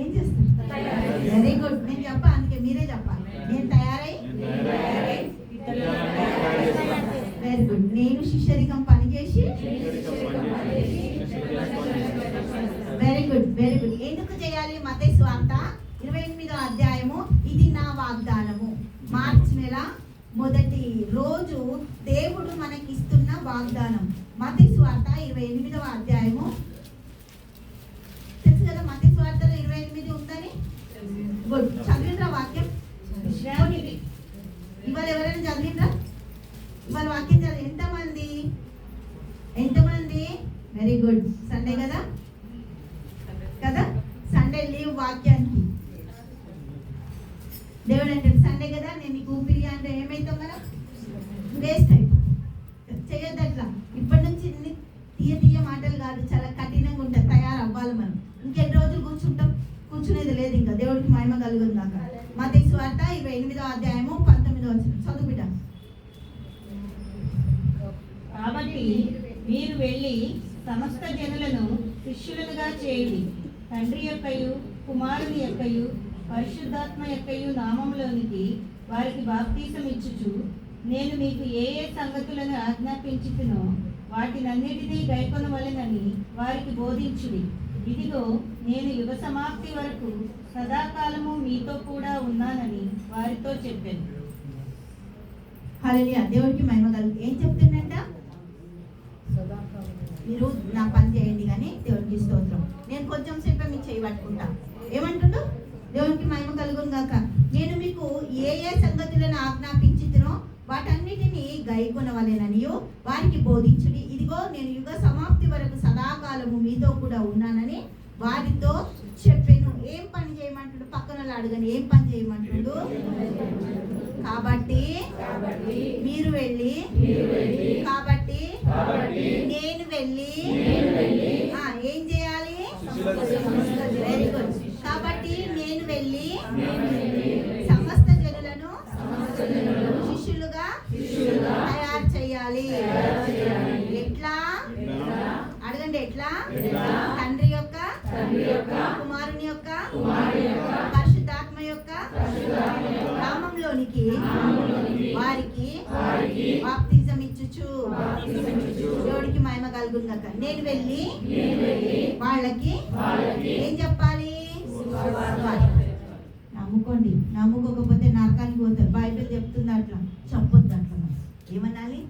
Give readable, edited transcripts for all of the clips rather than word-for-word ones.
ఏం చేస్తారు? Very good. నేను చెప్పా, అందుకే మీరే చెప్పాలి. నేను తయారై వెరీ గుడ్. నేను శిష్యరికం పనిచేసి వెరీ గుడ్ వెరీ గుడ్. ఎందుకు చేయాలి? మత్తయి సువార్త 28వ అధ్యాయము. ఇది నా వాగ్దానము. మార్చి నెల మొదటి రోజు దేవుడు మనకిస్తున్న వాగ్దానం. మత్తయి సువార్త 28వ అధ్యాయము. తెలుసు కదా మత్తయి సువార్తలో 28 ఉందని. గుడ్. చదివిండ్రా వాక్యం? ఇవాళ ఎవరైనా చదివిండ్రా? ఇవాళ వాక్యం చదివి ఎంతమంది? Very good. సండే కదా కదా, సండే లీవ్ వాక్యానికి. దేవుడు అంటే సండే కదా, నేను నీకు ఊపిరి అంటే ఏమైతాం మనం? వేస్ట్ అయిపోతుంది. చేయొద్దు అట్లా. ఇప్పటి నుంచి తీయ మాటలు కాదు, చాలా కఠినంగా ఉంటుంది. తయారవ్వాలి మనం. ఇంకెన్ని రోజులు కూర్చునేది లేదు. ఇంకా దేవుడికి మహిమ కలుగుతుంది దాకా. మత్తయి సువార్త 28వ అధ్యాయము 19వ వచనం చదువు బిడ్డ. కాబట్టి మీరు వెళ్ళి సమస్త జనులను శిష్యులుగా చేయండి. తండ్రి యొక్కయు కుమారుని యొక్కయు పరిశుద్ధాత్మ యొక్కయు నామములోనికి వారికి బాప్తీసం ఇచ్చుచు, నేను మీకు ఏ ఏ సంగతులను ఆజ్ఞాపించుతునో వాటినన్నిటినీ గైకొనవలెనని వారికి బోధించుడి. ఇదిగో నేను యుగ సమాప్తి వరకు సదాకాలము మీతో కూడా ఉన్నానని వారితో చెప్పాను. హల్లెలూయా. దేవుడికి మహిమ కలుగు. ఏం చెప్తుందంట? మీరు నా పని చేయండి కానీ దేవుడికి స్తోత్రం. నేను కొంచెం సేపే మీకు చేయి పట్టుకుంటా. ఏమంటుండు? దేవునికి మహిమ కలుగును గాక. నేను మీకు ఏ ఏ సంగతులను ఆజ్ఞాపించుతునో వాటన్నిటినీ గైకొనవలెననియు వారికి బోధించుడి. ఇదిగో నేను యుగ సమాప్తి వరకు సదాకాలము మీతో కూడా ఉన్నానని వారితో చెప్పాను. ఏం పని చేయమంటుడు? పక్కన అడగని ఏం పని చేయమంటుడు? కాబట్టి మీరు వెళ్ళి, కాబట్టి నేను వెళ్ళి ఏం చేయాలి? Very good. కాబట్టి నేను వెళ్ళి సమస్త జనులను శిష్యులుగా తయారు చేయాలి. ఎట్లా? అడగండి. ఎట్లా? తండ్రి యొక్క, కుమారుని యొక్క, పరిశుద్ధాత్మ యొక్క నామములోనికి వారికి బాప్తిజం ఇచ్చుచు. దేవుడికి మహిమ కలుగును గాక. నేను వెళ్ళి వాళ్ళకి ఏం చెప్పాలి? నమ్ముకోండి. నమ్ముకోకపోతే నరకానికి పోతారు. బైబిల్ చెప్తుంది అట్లా. చెప్పొద్దు అట్లా. ఏమనాలి?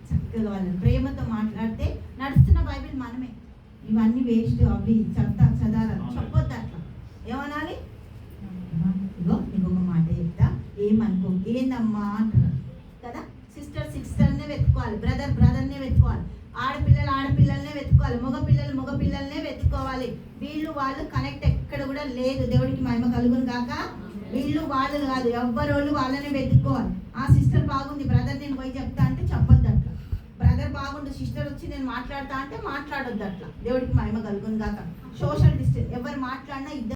చక్కగా వాళ్ళని ప్రేమతో మాట్లాడితే నడుస్తున్న బైబిల్ మనమే. ఇవన్నీ వేస్ట్, అవి చదారాలు. చెప్పొద్దు అట్లా. ఏమనాలి? ఇగో ఇంకొక మాట చెప్తా, ఏమనుకో, ఏందమ్మా అంటారు కదా. సిస్టర్నే వెతుక్కోవాలి, బ్రదర్నే వెతుక్కోవాలి, ఆడపిల్లలనే వెతుక్కోవాలి, మగపిల్లలనే వెతుక్కోవాలి. వీళ్ళు వాళ్ళు కనెక్ట్ ఎక్కడ కూడా లేదు. దేవుడికి మహిమ కలుగును కాక. వీళ్ళు వాళ్ళు కాదు, ఎవ్వరోళ్ళు వాళ్ళనే వెతుక్కోవాలి. ఆ సిస్టర్ బాగుంది, బ్రదర్ నేను పోయి చెప్తా అంటే చెప్పొద్దు అట్లా. బ్రదర్ బాగుండు, సిస్టర్ వచ్చి నేను మాట్లాడతా అంటే మాట్లాడొద్దు అట్లా. దేవుడికి మహిమ కలుగును కాక. Social distance. ఎవరు మాట్లాడినా